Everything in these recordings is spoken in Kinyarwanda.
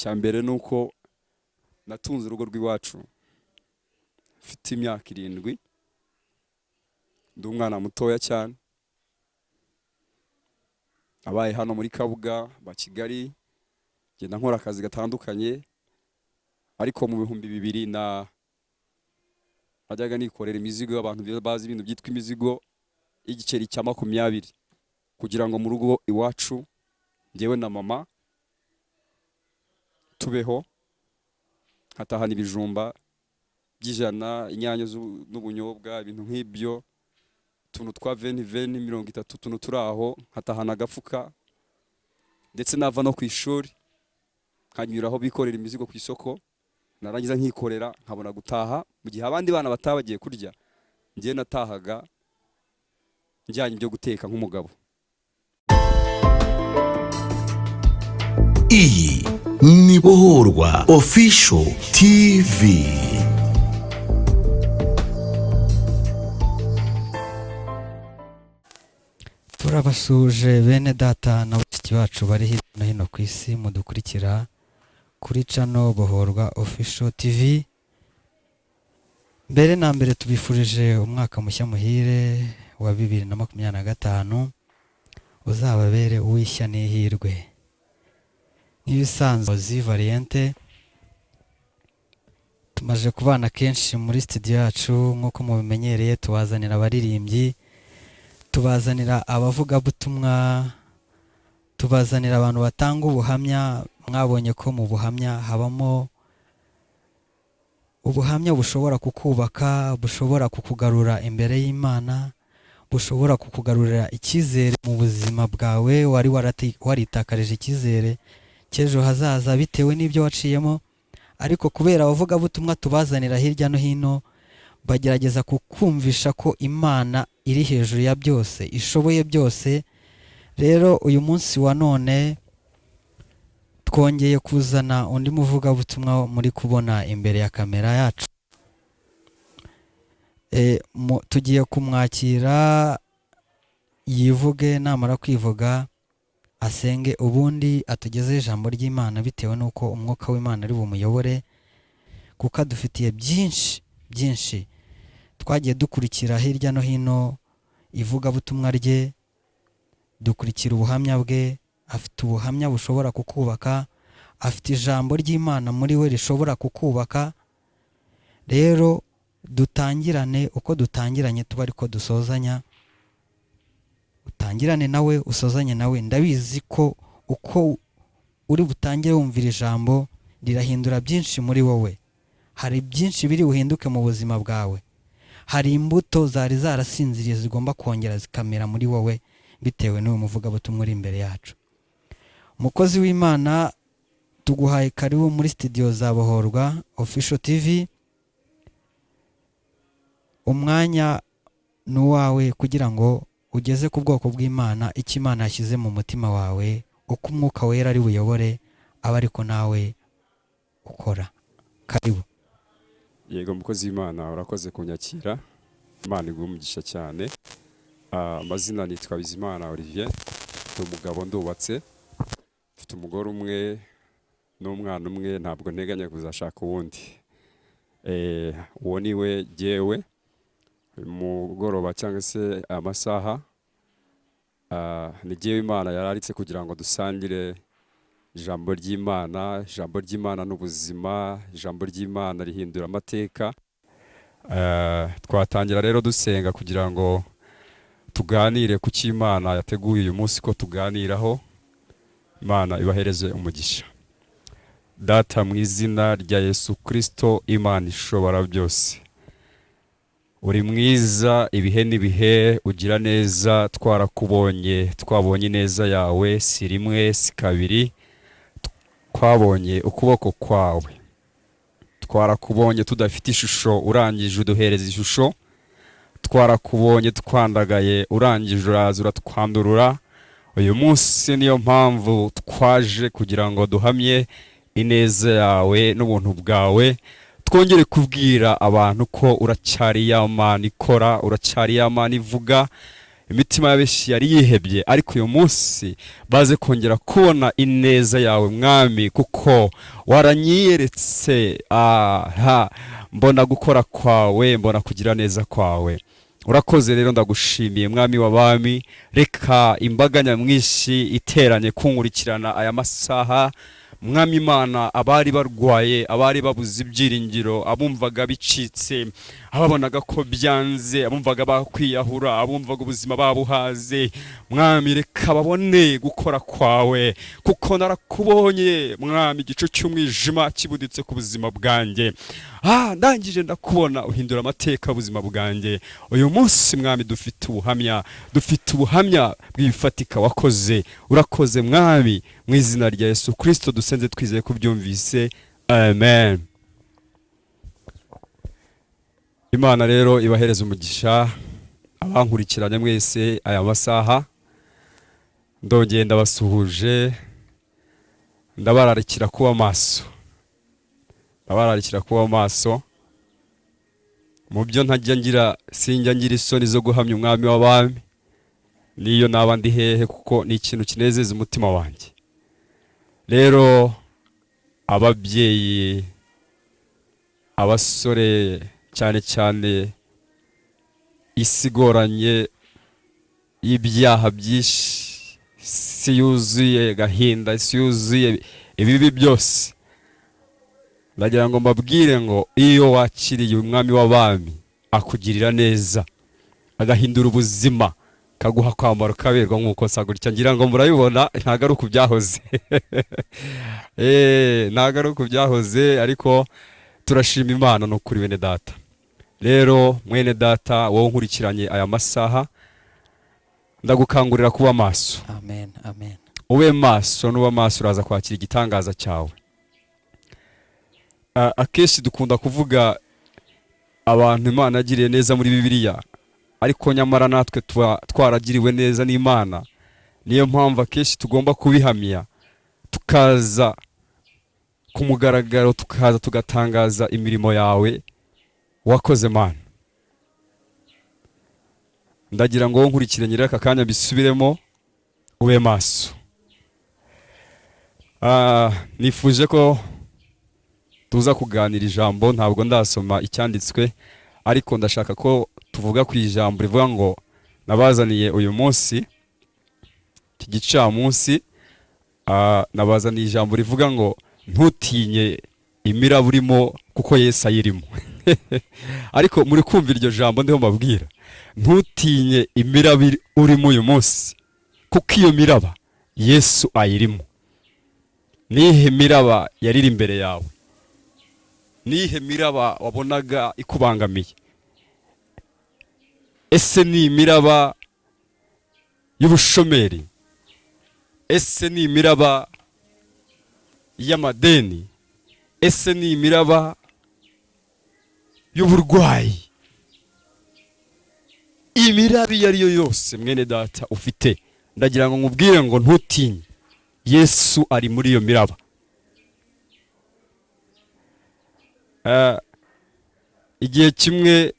Cyambere nuko natunze urugo rw'iwacu mfite imyaka 7 ndi umwana mutoya cyane abaye hano muri Kabuga ba Kigali genda nkora akazi gatandukanye ariko mu bihumbi 2000 najyaga nikorera imizigo y'abantu bazi ibintu byitwa imizigo igiceri cya 20 kugira ngo mu rugo iwacu ngewe na mama tubeho hatahana ibijumba by'ijana inyanya n'ubunyobwa ibintu nk'ibyo tuntu twa 20 tuntu turaho hatahana agafuka ndetse nava no ku ishuri nkanyuraho bikorera imizigo ku isoko narangiza nkikorera nkabona gutaha mu gihe abandi bana batabagiye kurya ngiye natahaga njyanye ibyo guteka nk'umugabo. Iyi ni Bohorwa Official TV. Turabasuje bene data na bashiki bacu bari hirya no hino ku isi mudukurikira kuri channel Bohorwa Official TV. Mbere na mbere tubifurije umwaka mushya muhire wa 2025 uzababere uwishya n'ihirwe. Nk'ibisanzwe Zivariente tumaje kubana kenshi muri studio yacu nk'uko mubimenyereye tubazanira abaririmbyi tubazanira abavuga butumwa tubazanira abantu batanga ubuhamya. Mwabonye ko mu buhamya habamo ubuhamya bushobora kukubaka bushobora kukugarura imbere y'Imana bushobora kukugarurira icyizere mu buzima bwawe wari waritakarije icyizere cy'ejo hazaza bitewe n'ibyo waciyemo ariko kubera abavuga butumwa tubazanira hirya no hino bagerageza kukumvisha ko Imana iri hejuru ya byose ishoboye byose. Rero uyu munsi wa none twongeye kuzana undi muvuga butumwa muri kubona imbere ya kamera yacu. Tugiye kumwakira yivuge namara kwivuga asenge ubundi atugeze ijambo ry'Imana bitewe nuko umwuka w'Imana ari bumuyobore kuko dufitiye byinshi twagiye dukurikira hirya no hino ivuga butumwa rye dukurikira ubuhamya bwe. Afite ubuhamya bushobora kukubaka afite ijambo ry'Imana muri we rishobora kukubaka. Rero dutangirane uko dutangiranye tuba ariko dusozanya utangirane nawe usozanye nawe. Ndabizi ko uko uri butangire wumvira ijambo rirahindura byinshi muri wowe. Hari byinshi biri buhinduke mu buzima bwawe. Hari imbuto zari zarasinziriye zigomba kongera zikamera muri wowe bitewe n'uwo muvuga butumwa uri imbere yacu. Umukozi w'Imana tuguhaye karibu muri studio za Bohorwa Official TV. Umwanya nuwawe kugira ngo ugeze ku bwoko bw'Imana icyo Imana yashyize mu mutima wawe uko umwuka wera ari buyobore aba ariko nawe ukora. Karibu. Yego mukozi w'Imana urakoze kunyakira. Imana igumugisha cyane. Amazina nitwa Bizimana Olivier. Umugabo ndubatse. Mfite umugore umwe n'umwana umwe ntabwo nteganya kuzashaka uwundi. Uwo niwe jewe mugoroba cyangwa se amasaha ni jewe Imana yararitse kugira ngo dusangire ijambo ry'Imana. Ijambo ry'Imana n'ubuzima. Ijambo ry'Imana rihindura amateka. Twatangira rero dusenga kugira ngo tuganire ku cy'Imana yateguye uyu munsi ko tuganiraho. Imana ibahereze umugisha. Data mu izina rya Yesu Kristo Imana ishobora byose. Uri mwiza ibihe n'ibihe ugira neza twarakubonye twabonye neza yawe si rimwe si kabiri twabonye ukuboko kwawe. Twarakubonye tudafite ishusho urangije uduhereza ishusho. Twarakubonye twandagaye urangije uraza uratwandurura. Uyu munsi niyo mpamvu twaje kugira ngo duhamye ineza yawe n'ubuntu bwawe. Twongere kubwira abantu ko uracyari ya Mana ikora uracyari ya Mana ivuga imitima y'abenshi yari yihebye, ariko uyu munsi baze kongera kubona ineza yawe mwami, kuko waranyiyeretse. Mbona gukora kwawe, mbona kugira neza kwawe. Urakoze rero, ndagushimiye mwami w'abami. Reka imbaga nyamwinshi iteranye kunkurikirana aya masaha mwami Imana, abari barwaye, abari babuze ibyiringiro, abumvaga bicitse, ababonaga ko byanze, abumvaga bakwiyahura, abumvaga ubuzima babuhaze, mwami reka babone gukora kwawe, kuko narakubonye mwami, igicu cy'umwijima kibuditse ku buzima bwanjye. Ndangije ndakubona uhindura amateka y'ubuzima bwanjye. Uyu munsi mwami dufite ubuhamya bw'ibifatika wakoze. Urakoze mwami, mu izina rya Yesu Kristo dusenze twizeye ko byumvise, amen. Imana rero ibahereza umugisha abankurikiranye mwese aya masaha. Ndongeye ndabasuhuje, ndabararikira kuba maso, mu byo ntajya ngira, sinjya ngira isoni zo guhamya umwami w'abami, niyo naba ndi hehe, kuko ni ikintu kinezeza umutima wanjye. Rero ababyeyi, abasore, cyane cyane isi igoranye y'ibyaha byinshi, isi yuzuye gahinda, isi yuzuye ibibi byose, ndagira ngo mbabwire ngo iyo wakiriye umwami w'abami akugirira neza, agahindura ubuzima, kaguha kwambara kaberwa nk'uko sagurya. Ngira ngo murabibona, ntago ari uko byahoze ntago ari uko byahoze, ariko turashima Imana no kuri bene data. Rero mwene data wowe nkurikiranye aya masaha, ndagukangurira kuba maso. Amen, amen. Ube maso, nuba maso uraza kwakira igitangaza cyawe. Akenshi dukunda kuvuga abantu Imana yagiriye neza muri Bibiliya, ariko nyamara natwe twaragiriwe neza n'Imana. Niyo mpamvu akenshi tugomba kubihamya, tukaza ku mugaragaro, tukaza tugatangaza imirimo yawe wakoze Mana. Ndagira ngo nkurikiranye aka kanya bisubiremo, ube maso. Nifuje ko tuza kuganira ijambo, ntabwo ndasoma icyanditswe, ariko ndashaka ko tuvuga ku ijambo rivuga ngo nabazaniye uyu munsi, iki gicamunsi nabazaniye ijambo rivuga ngo ntutinye imiraba urimo, kuko Yesu ayirimo. Ariko muri kumva iryo jambo ndiho mbabwira, ntutinye imiraba urimo uyu munsi, kuko iyo miraba Yesu ayirimo. Nihe miraba yariri imbere yawe? Nihe miraba wabonaga ikubangamiye? Ese ni imiraba y'ubushomeri? Ese ni imiraba y'amadeni? Ese ni imiraba y'uburwayi? Imiraba iyo ariyo yose mwene data ufite, ndagira ngo nkubwire ngo ntutinye, Yesu ari muri iyo miraba. Igihe kimwe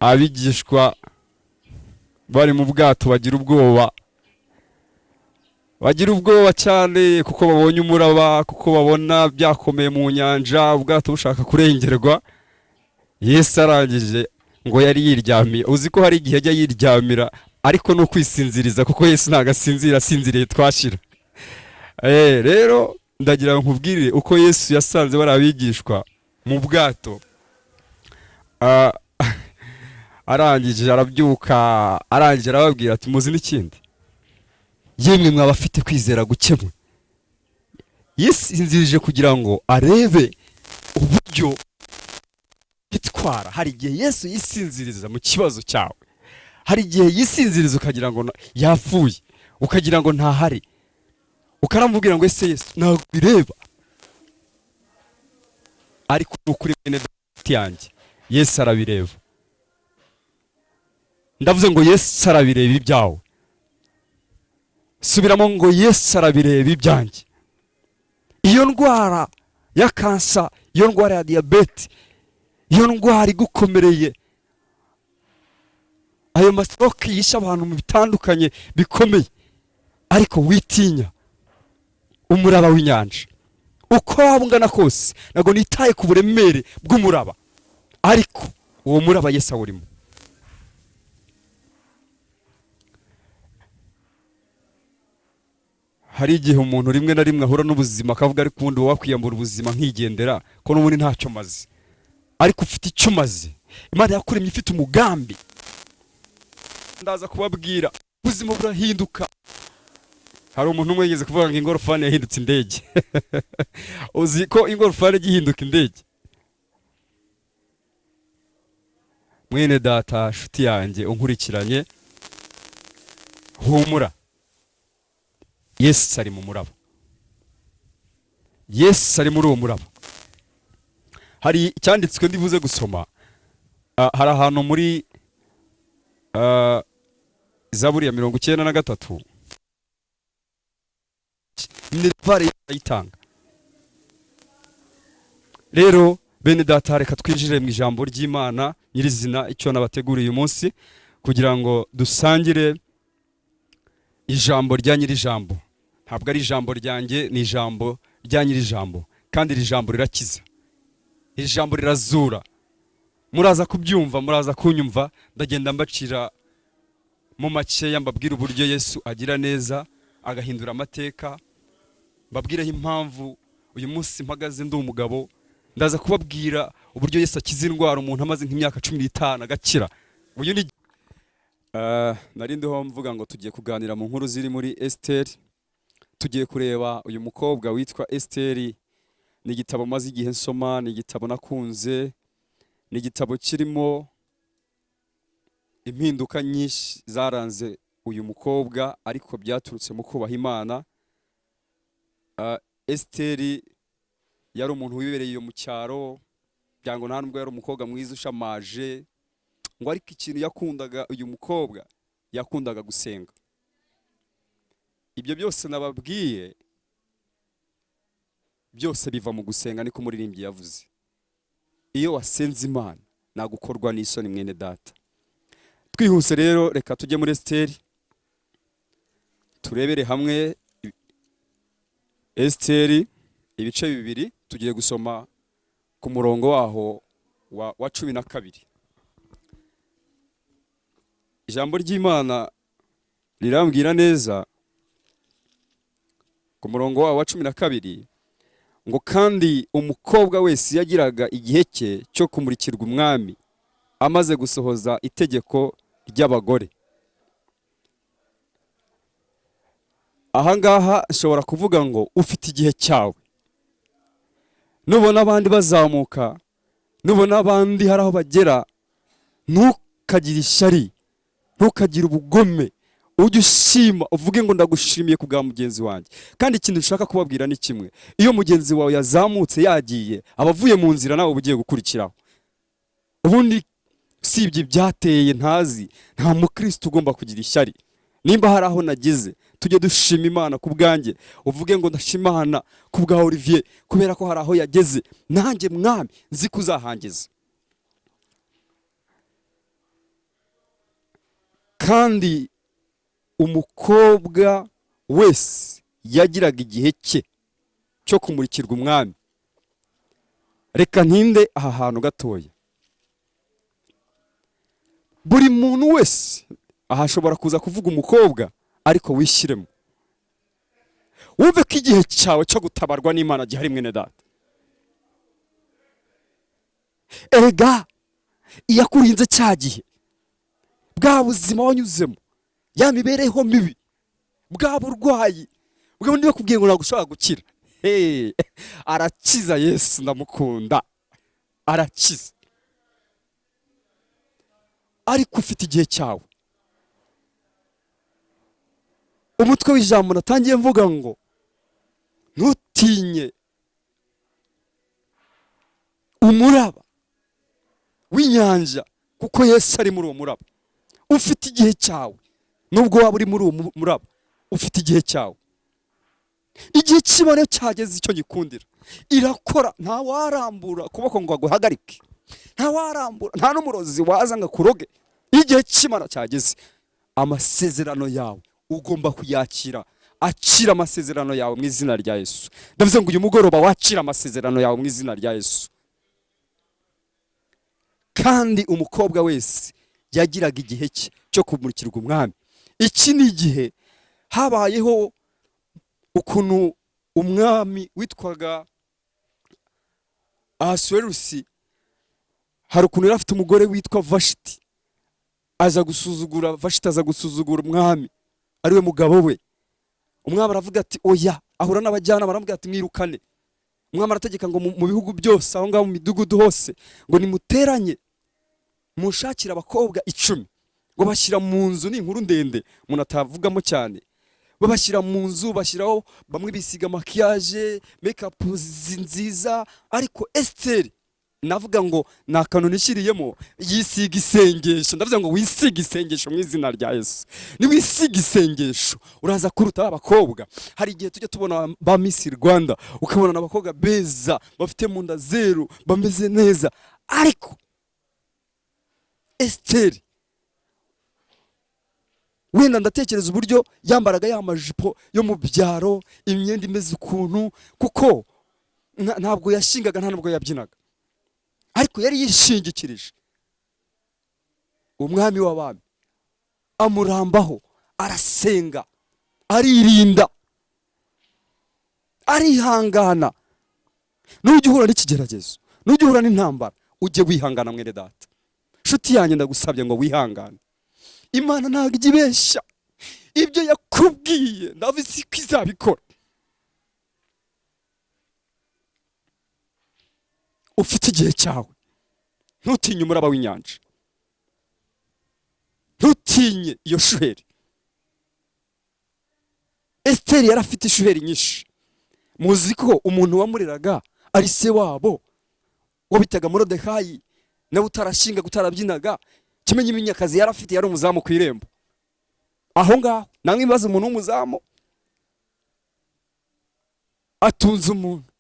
abigishwa bari mu bwato bagira ubwoba cyane, kuko babonye umuraba, kuko babona byakomeye mu nyanja, ubwato bushaka kurengerwa. Yesu arangije ngo yari yiryamiye. Uzi ko hari igihe ajya yiryamira, ariko no kwisinziriza, kuko Yesu ntago asinziriye twashira. Rero ndagira ngo nkubwire uko Yesu yasanze bari abigishwa mu bwato. Arangije arabyuka, arangije arababwira ati muzi n'ikindi, yemwe mwabafite kwizera gukemwe. Yisinzirije kugira ngo arebe uburyo bitwara. Hari igihe Yesu yisinziriza mu kibazo cyawe, hari igihe yisinziriza ukagira ngo yapfuye, ukagira ngo ntahari, ukaramubwira ngo ese Yesu ntabwo bireba. Ariko ukuri bene data yanjye, Yesu arabireba. Ndavuze ngo Yesu arabireba ibyawe. Subiramo ngo Yesu arabireba ibyanjye. Iyo ndwara ya kansa, iyo ndwara ya diabete, iyo ndwara igukomereye, ayo masitoke yishe abantu mu bitandukanye bikomeye, ariko witinya umuraba w'inyanja. Uko waba ungana kose ntabwo nitaye ku buremere bw'umuraba, ariko uwo muraba Yesu awurimo. Hari igihe umuntu rimwe na rimwe ahura n'ubuzima akavuga ariko ubundi wowe wakwiyambura ubuzima nkigendera ko n'ubundi ntacyo maze, ariko ufite icyo umaze. Imana yakuremye ifite umugambi. Ndaza kubabwira ubuzima burahinduka. Hari umuntu umwe yigeze kuvuga ngo ingorofani yahindutse indege. Uzi ko ingorofani igihinduka indege? Mwene data, shuti yanjye unkurikiranye, humura, Yesu ari mu muraba. Yesu ari muri uwo muraba. Hari icyanditswe ndibuze gusoma, hari ahantu muri Zaburi ya 93 Nerevare yitanga. Rero bene data, reka twinjire mu ijambo ry'Imana nyirizina, icyo nabateguriye uyu munsi, kugira ngo dusangire ijambo rya nyiri ijambo. Ntabwo ari ijambo ryanjye, ni ijambo rya nyiri ijambo, kandi iri jambo rirakiza, iri jambo rirazura. Muraza kubyumva, muraza kunyumva. Ndagenda mbacira mu makeya, mbabwira uburyo Yesu agira neza agahindura amateka, mbabwireho impamvu uyu munsi mpagaze ndi umugabo. Ndaza kubabwira uburyo Yesu akiza indwara umuntu amaze nk'imyaka 15 agakira. Uyu ni nari ndiho mvuga ngo tugiye kuganira mu nkuru ziri muri Esteri. Tugiye kureba uyu mukobwa witwa Esteri. Ni igitabo maze igihe nsoma, ni igitabo nakunze, ni igitabo kirimo impinduka nyinshi zaranze uyu mukobwa, ariko byaturutse mu kubaha Imana. Esteri yari umuntu wibereye iyo mu cyaro, byango nta nubwo yari umukobwa mwiza ushamaje ngo, ariko ikintu yakundaga uyu mukobwa, yakundaga gusenga. Ibyo byose nababwiye byose biva mu gusenga, niko umuririmbyi yavuze. Iyo wasenze Imana nagukorwa n'isoni mwene data. Twihuse rero, reka tujye muri Esteri turebere hamwe Esteri ibice bibiri. Tugiye gusoma ku murongo waho wa 12. Ijambo ry'Imana rirambwira neza ku murongo waho wa 12 ngo, kandi umukobwa wese yagiraga igihe cye cyo kumurikirwa umwami amaze gusohoza itegeko ry'abagore. Ahangaha nshobora kuvuga ngo ufite igihe cyawe. Nubona abandi bazamuka, nubona abandi hari aho bagera, ntukagire ishyari, ntukagire ubugome, ujye ushima, uvuge ngo ndagushimiye kubwa mugenzi wanjye. Kandi ikintu nshaka kubabwira ni kimwe: iyo mugenzi wawe yazamutse yagiye, abavuye mu nzira nawe ugiye gukurikiraho. Ubundi sibye byateye ntazi, nta mukristo ugomba kugira ishyari. Nimba hari aho nageze, tujye dushima Imana ku bwanjye, uvuge ngo ndashimana ku bwa Olivier kubera ko hari aho yageze, nanjye mwami nzi kuzahangeza. Kandi umukobwa wese yagiraga igihe cye cyo kumurikirwa umwami. Reka ntinde aha hantu gatoya. Buri muntu wese aha ashobora kuza kuvuga umukobwa, ariko wishyiremo. Wumve ko igihe cyawe cyo gutabarwa n'Imana gihari mwene data. Erega iyakurinze cya gihe, bwa buzima wanyuzemo, ya mibereho mibi, bwa burwayi, bwa bundi bakubwiye ngo nagushobora gukira, arakiza. Yesu ndamukunda, arakiza. Ariko ufite igihe cyawe. Umutwe w'ijambo natangiye mvuga ngo ntutinye umuraba w'inyanja, kuko Yesu ari muri uwo muraba. Ufite igihe cyawe. Nubwo waba uri muri uwo muraba, ufite igihe cyawe. Igihe cy'Imana cyageze, icyo gikundira irakora. Nta warambura ukuboko ngo aguhagarike, nta warambura, nta n'umurozi waza ngo akuroge. igihe cy'Imana cyageze, amasezerano yawe ugomba kuyakira. Akira amasezerano yawe mu izina rya Yesu. Ndavuze ngo uyu mugoroba wakira amasezerano yawe mu izina rya Yesu. Kandi umukobwa wese yagiraga igihe cye cyo kumurikirwa umwami. Iki ni igihe habayeho ukuntu umwami witwaga Ahasuwerusi, hari ukuntu yari afite umugore witwa Vashiti, aza gusuzugura umwami ariwe mugabo we. Umwami aravuga ati oya, ahura n'abajyanama aravuga ati mwirukane. Umwami arategeka ngo mu bihugu byose aho ngaho mu midugudu hose ngo nimuteranye mushakira abakobwa 10 ngo bashyira mu nzu. Ni inkuru ndende umuntu atavugamo cyane. Babashyira mu nzu, bashyiraho bamwe bisiga makiyaje, makeup nziza, ariko Esteri navuga ngo nta kantu nishyiriyemo, yisiga isengesho. Ndavuga ngo wisiga isengesho mu izina rya Yesu. Ni wisiga isengesho uraza kuruta abakobwa. Hari igihe tujya tubona ba Miss Rwanda, ukabona n'abakobwa beza bafite mu nda zero, bameze neza, ariko Esteri wenda ndatekereza uburyo yambaraga ya majipo yo mu byaro, imyenda imeze ukuntu, kuko ntabwo yashingaga, nta nubwo yabyinaga, ariko yari yishingikirije umwami w'abami, amurambaho, arasenga, aririnda, arihangana. Nujya uhura n'ikigeragezo, nujya uhura n'intambara, ujye wihangana mwene data. Nshuti yanjye ndagusabye ngo wihangane. Imana ntabwo igibeshya, ibyo yakubwiye ndabizi ko izabikora. Ufite igihe cyawe, ntutinye umuraba w'inyanja, ntutinye iyo shuheri. Esteri yari afite ishuheri nyinshi. Muzi ko umuntu wamureraga ari se wabo wo bitaga Morodekayi, nawe utarashinga, utarabyinaga, kimenye iminyakazi yari afite, yari umuzamu ku irembo. Aho ngaho namwe ibibazo umuntu w'umuzamu atunze umuntu.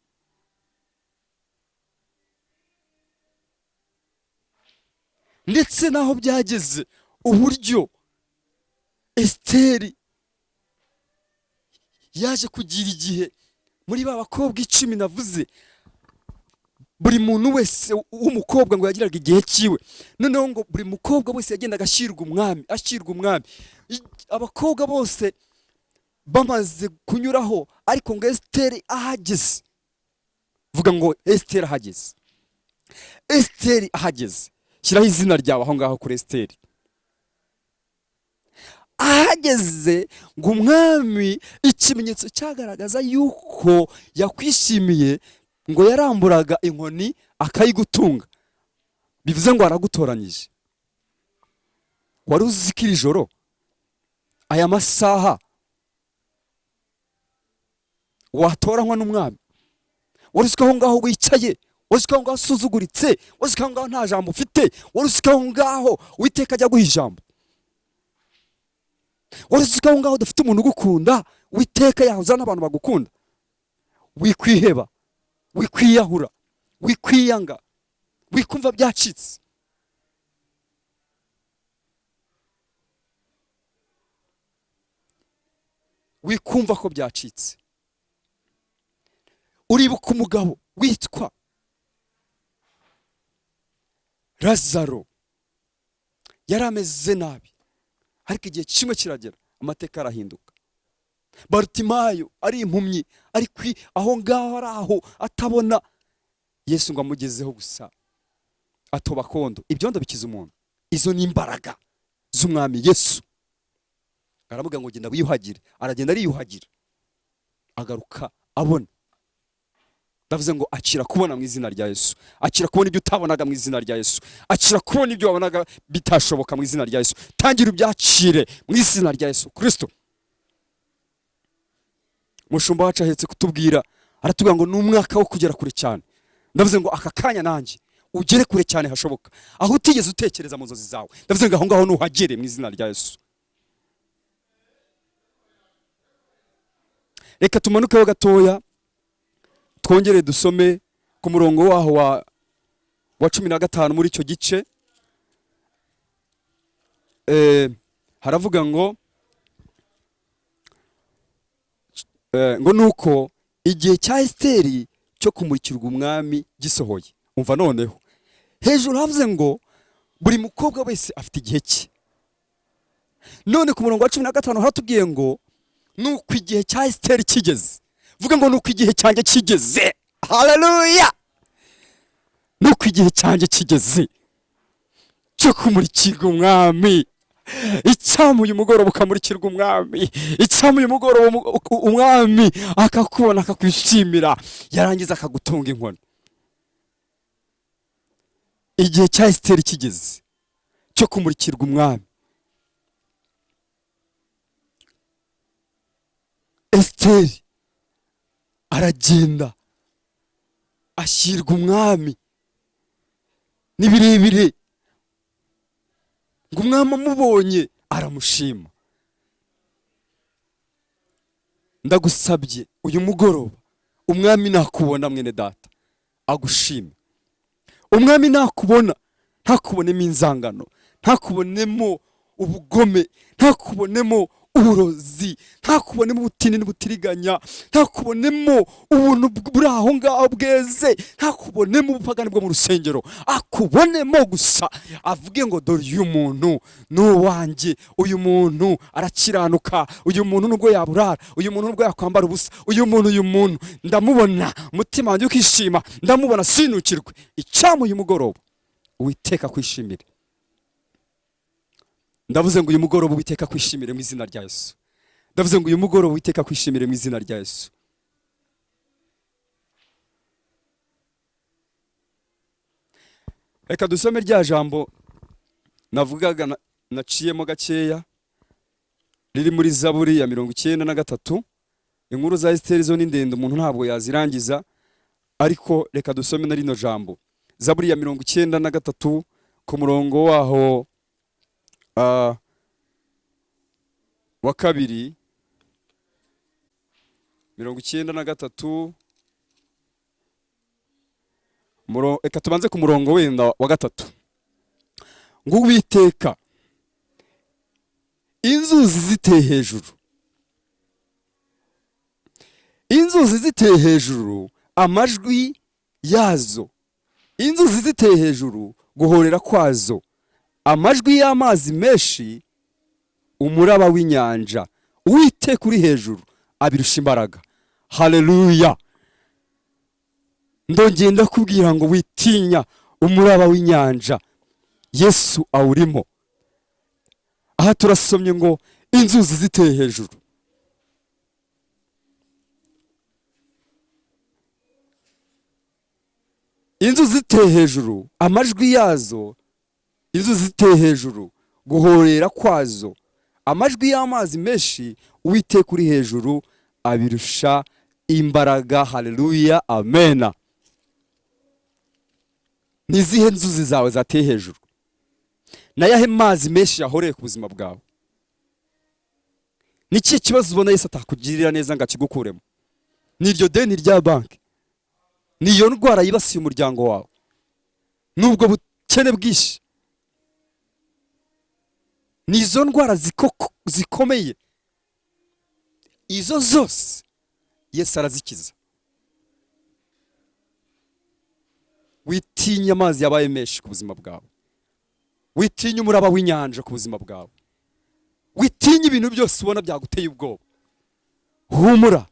Ndetse naho byageze uburyo Esteri yaje kugira igihe muri ba bakobwa 10 navuze, buri muntu wese w'umukobwa ngo yagiraga igihe cyiwe. Noneho ngo buri mukobwa wese yagendaga ashirwa umwami. Abakobwa bose bamaze kunyuraho, ariko ngo Esteri ahageze. Vuga ngo Esteri ahageze. Esteri ahageze. Shyiraho izina ryawe aho ngaho kuri Esteri. Ahageze ngo umwami, ikimenyetso cyagaragaza yuko yakwishimiye, ngo yaramburaga inkoni akayigutunga. Bivuze ngo aragutoranyije. Wari uzi ko iri joro, aya masaha watoranywa n'umwami? Wari uzi ko aho ngaho wicaye, wari uzi ko aho ngaho usuzuguritse, wari uzi ko aho ngaho nta jambo ufite, wari uzi ko aho ngaho Uwiteka ajya guha ijambo, wari uzi ko aho ngaho udafite umuntu ugukunda, Uwiteka yahuza n'abantu bagukunda? Wikwiheba, wikwiyahura, wikwiyanga, wikumva byacitse. Wikumva ko byacitse. Uribuka umugabo witwa Lazaro, yari ameze nabi, ariko igihe kimwe kiragera amateka arahinduka. Bartimayo ari impumyi, ari aho ngaho araho atabona, Yesu ngo amugezeho gusa atoba kondo. Ibyondo bikiza umuntu. Izo ni imbaraga z'umwami Yesu. Aravuga ngo genda wiyuhagire. Aragenda ariyuhagira, agaruka abona. Ndavuze ngo akira kubona mu izina rya Yesu. Akira kubona ibyo utabonaga mu izina rya Yesu. Akira kubona ibyo wabonaga bitashoboka mu izina rya Yesu. Tangira ubyakire mu izina rya Yesu Kristo. Mushumba wacu ahetse kutubwira, aratubwira ngo n'umwaka wo kugera kure cyane. Ndavuze ngo aka kanya nanjye ugere kure cyane hashoboka, aho utigeze utekereza mu nzozi zawe. Ndavuze ngo aho ngaho nuhagere mu izina rya Yesu. Reka tumanukeho gatoya, twongere dusome ku murongo waho wa 15 muri icyo gice. haravuga ngo nuko igihe cya Esiteri cyo kumurikirwa umwami gisohoye. Umva noneho hejuru havuze ngo buri mukobwa wese afite igihe cye. None ku murongo wa 15 haratubwiye ngo nuko igihe cya Esiteri kigeze. Vuga ngo nuko igihe cyanjye kigeze. Haleluya! Nuko igihe cyanjye kigeze cyo kumurikirwa umwami. Icyamuye umugoroba ukamurikirwa umwami, icyamuye umugoroba umwami akakubona akakwishimira, yarangiza akagutunga inkoni. Igihe cya Esiteri kigeze cyo kumurikirwa umwami. Esiteri aragenda ashyirwa umwami. Ni birebire ngo umwami amubonye aramushima. Ndagusabye uyu mugoroba umwami nakubona mwene data agushime. Umwami nakubona ntakubonemo inzangano, ntakubonemo ubugome, ntakubonemo uburozi, ntakubonemo ubutini n'ubutiriganya, ntakubonemo ubuntu buri aho ngaho bweze, ntakubonemo ubupagani bwo mu rusengero. Akubonemo gusa avuge ngo dore uyu muntu ni uwanjye, uyu muntu arakiranuka, uyu muntu nubwo yaburara, uyu muntu nubwo yakwambara ubusa, uyu muntu ndamubona, umutima wanjye ukishima, ndamubona sinukirwe. Icyamuye umugoroba Uwiteka kwishimire. Ndavuze ngo uyu mugoroba Uwiteka kwishimire mu izina rya Yesu. Ndavuze ngo uyu mugoroba Uwiteka kwishimire mu izina rya Yesu. Reka dusome rya jambo navugaga naciyemo gakeya riri muri Zaburi ya 93. Inkuru za Esiteri zo ni ndende, umuntu ntabwo yazirangiza, ariko reka dusome na rino jambo. Zaburi ya 93 ku murongo waho wa kabiri. 93 reka tubanze ku murongo wenda wa gatatu. Ngo Uwiteka inzuzi ziteye hejuru, inzuzi ziteye hejuru amajwi yazo, inzuzi ziteye hejuru guhorera kwazo, amajwi y'amazi menshi umuraba w'inyanja. Uwiteka uri hejuru abirusha imbaraga. Haleluya! Ndongeye ndakubwira ngo witinya umuraba w'inyanja, Yesu awurimo. Aha turasomye ngo inzuzi ziteye hejuru. Inzuzi ziteye hejuru amajwi yazo, inzuzi ziteye hejuru guhorera kwazo, amajwi y'amazi menshi Uwiteka uri hejuru abirusha imbaraga. Haleluya, amena. Nizihe nzuzi zawe zateye hejuru? Nayahe mazi menshi yahoreye ku buzima bwawe? Niki kibazo ubona Yesu atakugirira neza ngo akigukuremo? Ni iryo deni rya banki? Ni iyo ndwara yibasiye umuryango wawe? Nubwo bukene bwinshi? Ni izo ndwara zikomeye? Izo zose Yesu arazikiza. Witinya amazi yabaye menshi ku buzima bwawe, witinya umuraba w'inyanja ku buzima bwawe, witinya ibintu byose ubona byaguteye ubwoba. Humura,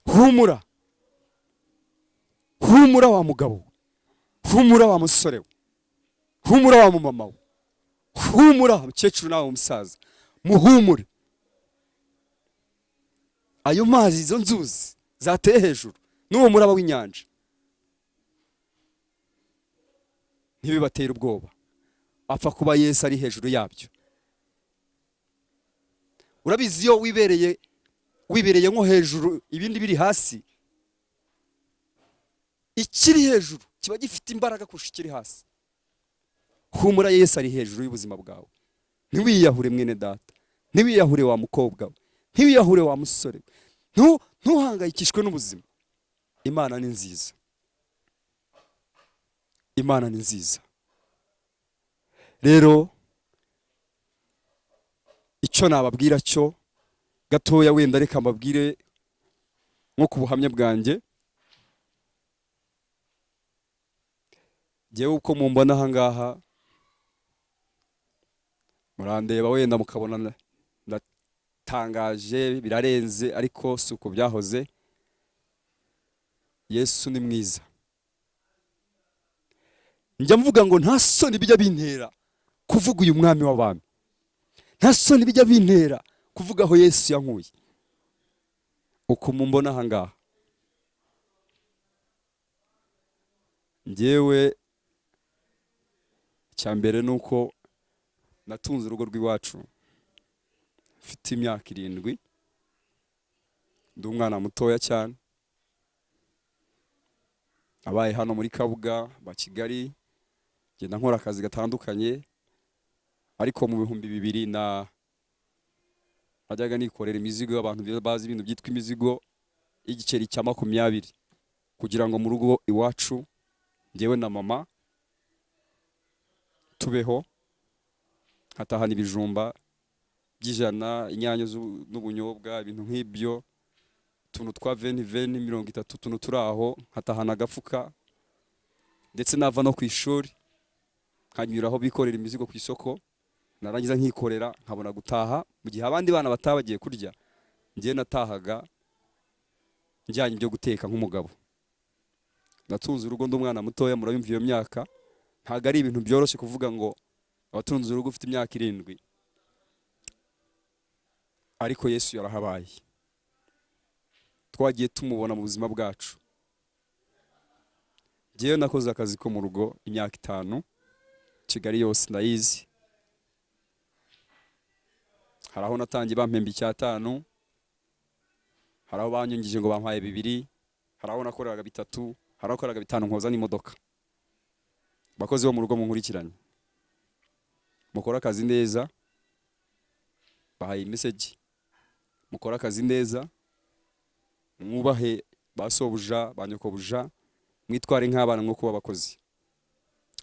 humura, humura wa mugabo, humura wa musore, humura wa mumama, humura mukecuru nawe umusaza, muhumure. Ayo mazi, izo nzuzi zateye hejuru n'uwo muraba w'inyanja ntibibatera ubwoba, apfa kuba Yesu ari hejuru yabyo. Urabizi iyo wibereye nko hejuru ibindi biri hasi, ikiri hejuru kiba gifite imbaraga kurusha ikiri hasi. Humura, Yesu ari hejuru y'ubuzima bwawe. Ntiwiyahure mwene data, ntiwiyahure wa mukobwa we, ntiwiyahure wa musore, ntuhangayikishwe n'ubuzima. Imana ni nziza, Imana ni nziza. Rero icyo nababwira cyo gatoya, wenda reka mbabwire nko ku buhamya bwanjye. Jyewe uko mumbona aha ngaha murandeba wenda mukabona ndatangaje birarenze, ariko si uko byahoze. Yesu ni mwiza. Njya mvuga ngo nta soni bijya bintera kuvuga uyu mwami w'abami, nta soni bijya bintera kuvuga aho Yesu yankuye. Uko mumbona aha ngaha njyewe, icya mbere ni uko natunze urugo rw'iwacu mfite imyaka 7, ndi umwana mutoya cyane, abaye hano muri Kabuga ba Kigali, ngenda nkora akazi gatandukanye, ariko mu 2000 najyaga nikorera imizigo y'abantu bazi ibintu byitwa imizigo y'igiceri cya 20, kugira ngo mu rugo iwacu njyewe na mama tubeho, nkatahana ibijumba by'ijana, inyanya n'ubunyobwa, ibintu nk'ibyo, tuntu twa 20 tuntu turi aho, nkatahana agafuka, ndetse nava no ku ishuri nkanyura aho bikorera imizigo ku isoko, narangiza nkikorera nkabona gutaha. Mu gihe abandi bana batabagiye kurya, njye natahaga njyanye ibyo guteka nk'umugabo. Natunze urugo ndi umwana mutoya, murayumva iyo myaka ntago ari ibintu byoroshye kuvuga ngo abatunze urugo ufite imyaka 7, ariko Yesu yarahabaye, twagiye tumubona mu buzima bwacu. Njyewe nakoze akazi ko mu rugo imyaka 5, Kigali yose ndayizi. Hari aho natangiye bampemba 5, hari aho banyungije ngo bampaye 2, hari aho nakoreraga 3, hari aho nakoreraga 5 nkoza n'imodoka. Bakozi bo mu rugo munkurikiranye, mukora akazi neza, bahaye message, mukora akazi neza, mwubahe basobuja banyokobuja, mwitware nk'abana nko kuba abakozi.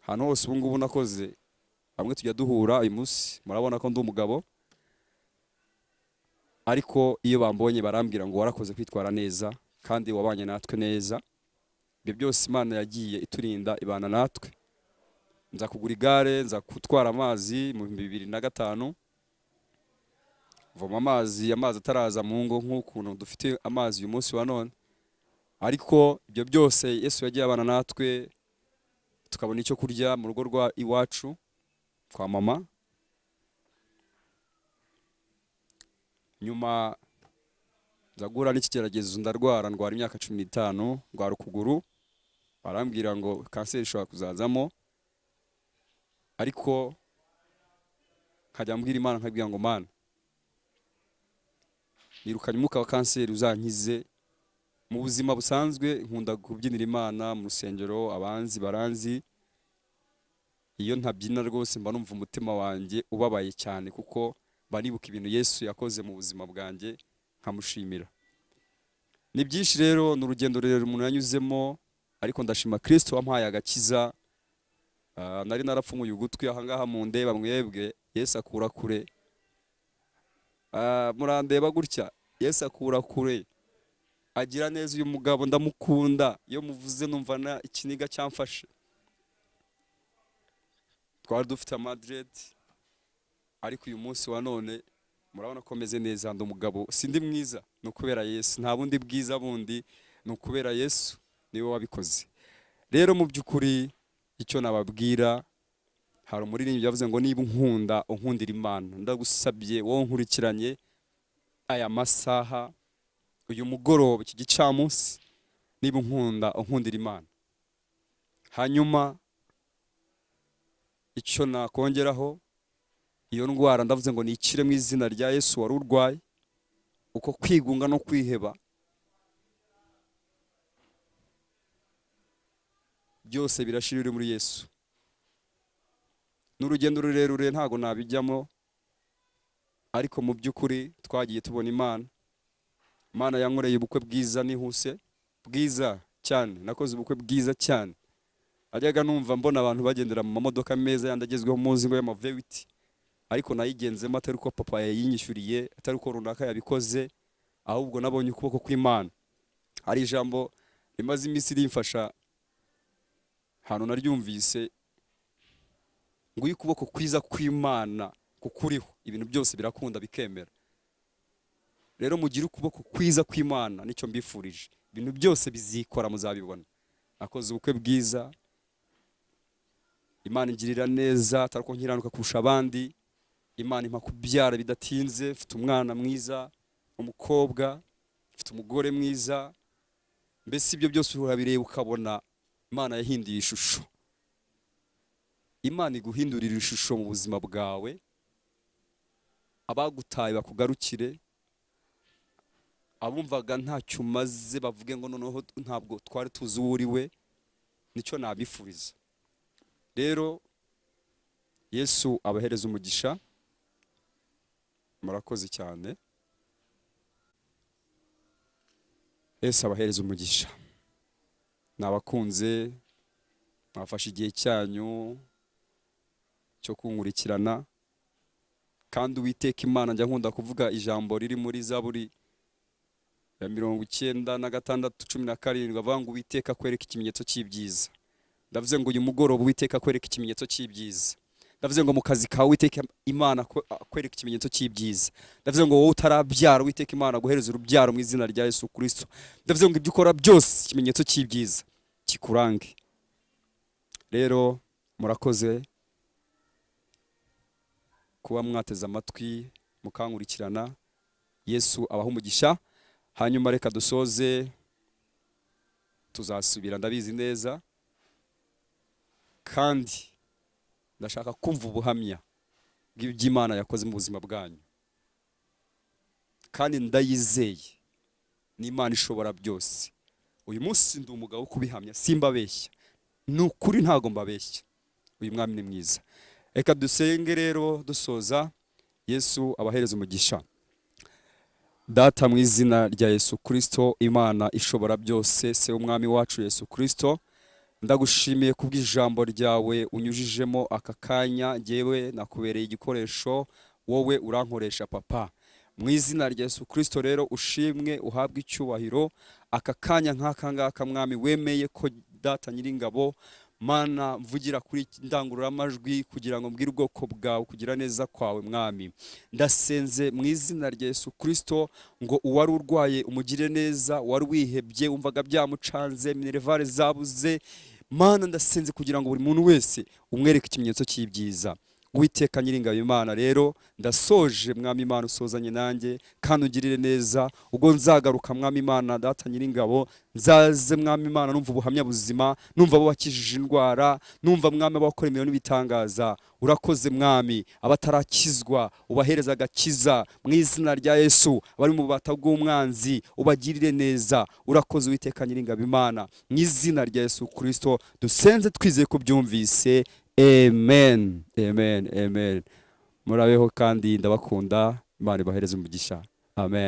Hano hose ubu ngubu nakoze, bamwe tujya duhura uyu munsi murabona ko ndi umugabo, ariko iyo bambonye barambwira ngo warakoze kwitwara neza kandi wabanye natwe neza. Ibyo byose Imana yagiye iturinda, ibana natwe. Nza kugura igare, nza gutwara amazi mu 2005, voma amazi ataraza mu ngo nk'ukuntu dufite amazi uyu munsi wa none. Ariko ibyo byose Yesu yagiye abana natwe, tukabona icyo kurya mu rugo rwa iwacu kwa mama. Nyuma nzagura n'ikigeragezo, ndwara imyaka 15, ndwara ukuguru, barambwira ngo kanseri ishobora kuzazamo, ariko nkajya mbwira Imana, nkabwira ngo Mana, nirukanye umwuka wa kanseri, uzankize. Mu buzima busanzwe nkunda kubyinira Imana mu rusengero, abanzi baranzi. Iyo ntabyina rwose mba numva umutima wanjye ubabaye cyane, kuko banibuka ibintu Yesu yakoze mu buzima bwanjye, nkamushimira. Ni byinshi rero, ni urugendo rero umuntu yanyuzemo, ariko ndashima Kristo wampaye agakiza. Nari narapfumuye ugutwi, aha ngaha mu ndeba mwebwe, Yesu akura kure. Murandeba gutya, Yesu akura kure, agira neza. Uyu mugabo ndamukunda, iyo muvuze numva ikiniga cyamfashe. Twari dufite Madrid, ariko uyu munsi wa none murabona ko meze neza, ndi umugabo. Sindi mwiza, ni ukubera Yesu, nta bundi bwiza bundi, ni ukubera Yesu, niwe wabikoze. Rero mu by'ukuri icyo nababwira, hari umuririmbyi yavuze ngo niba unkundira Imana, ndagusabye wowe nkurikiranye aya masaha, uyu mugoroba, iki gicamunsi, niba unkundira Imana. Hanyuma icyo nakongeraho, iyo ndwara ndavuze ngo nikire mu izina rya Yesu wari urwaye. Uko kwigunga no kwiheba byose birashirira muri Yesu. N'urugendo rurerure ntago nabijyamo, ariko mu by'ukuri twagiye tubona Imana. Imana yankoreye ubukwe bwiza nihuse, bwiza cyane. Nakoze ubukwe bwiza cyane, ajyaga numva mbona abantu bagendera mu mamodoka meza yandagezweho muzi ngo y'amavewiti, ariko nayigenzemo atari uko papa yayinyishyuriye, atari uko runaka yabikoze, ahubwo nabonye ukuboko kw'Imana. Hari ijambo rimaze iminsi rimfasha, hano naryumvise ngo iyo ukuboko kwiza kw'Imana kukuriho ibintu byose birakunda bikemera. Rero mugire ukuboko kwiza kw'Imana, nicyo mbifurije. Ibintu byose bizikora, muzabibona. Nakoze ubukwe bwiza, Imana ingirira neza, atari ko nkiranuka kurusha abandi. Imana impa kubyara bidatinze, mfite umwana mwiza, umukobwa, mfite umugore mwiza. Mbese ibyo byose urabireba ukabona Imana yahinduye ishusho. Imana iguhindurira ishusho mu buzima bwawe, abagutaye bakugarukire, abumvaga ntacyo umaze bavuge ngo noneho ntabwo twari tuzi uwo uri we. Nicyo nabifuriza. Rero Yesu abahereza umugisha, murakoze cyane. Yesu abahereza umugisha. Nabakunze, mwafashe igihe cyanyu cyo kunkurikirana, kandi Uwiteka Imana, njya nkunda kuvuga ijambo riri muri Zaburi ya 96:17 avuga ngo Uwiteka akwereka ikimenyetso cy'ibyiza. Ndavuze ngo uyu mugoroba Uwiteka akwereka ikimenyetso cy'ibyiza. Ndavuze ngo mu kazi kawe Uwiteka Imana akwereka ikimenyetso cy'ibyiza. Ndavuze ngo wowe utarabyara Uwiteka Imana guhereza urubyaro mu izina rya Yesu Kristo. Ndavuze ngo ibyo ukora byose ikimenyetso cy'ibyiza kikurange. Rero murakoze kuba mwateze amatwi mukankurikirana. Yesu abaha umugisha. Hanyuma reka dusoze, tuzasubira ndabizi neza, kandi ndashaka kumva ubuhamya bw'iby'Imana yakoze mu buzima bwanyu, kandi ndayizeye n'Imana ishobora byose. Uyu munsi ndi umugabo wo kubihamya, simbabeshya, ni ukuri ntago mbabeshya. Uyu mwami ni mwiza. Reka dusenge rero dusoza. Yesu abahereza umugisha. Data mu izina rya Yesu Kristo, Imana ishobora byose, se umwami wacu Yesu Kristo, ndagushimiye kubw'ijambo ryawe unyujijemo aka kanya. Ngewe nakubereye igikoresho, wowe urankoresha papa. Mu izina rya Yesu Kristo rero ushimwe, uhabwe icyubahiro. Aka kanya nk'aka ngaka mwami, wemeye ko Data Nyiringabo Mana mvugira kuri ndangururamajwi kugira ngo mbwire ubwoko bwawe kugira neza kwawe mwami. Ndasenze mu izina rya Yesu Kristo ngo uwari urwaye umugire neza, wari wihebye wumvaga byamucanze, minervale zabuze, Mana ndasenze kugira ngo buri muntu wese umwereke ikimenyetso cy'ibyiza. Uwiteka Nyiringabo Imana rero ndasoje mwami Imana, usozanye nanjye kandi ungirire neza. Ubwo nzagaruka mwami Imana Data Nyiringabo, nzaze mwami Imana numva ubuhamya buzima, numva abo wakijije indwara, numva mwami abakora imirimo n'ibitangaza. Urakoze mwami, abatarakizwa ubahereza agakiza mu izina rya Yesu, abari mu bubata bw'umwanzi ubagirire neza. Urakoze Uwiteka Nyiringabo Imana, mu izina rya Yesu Kristo dusenze twizeye ko byumvise. Amen, amen, amen. Murabeho kandi ndabakunda. Imana ibahereze umugisha. Amen.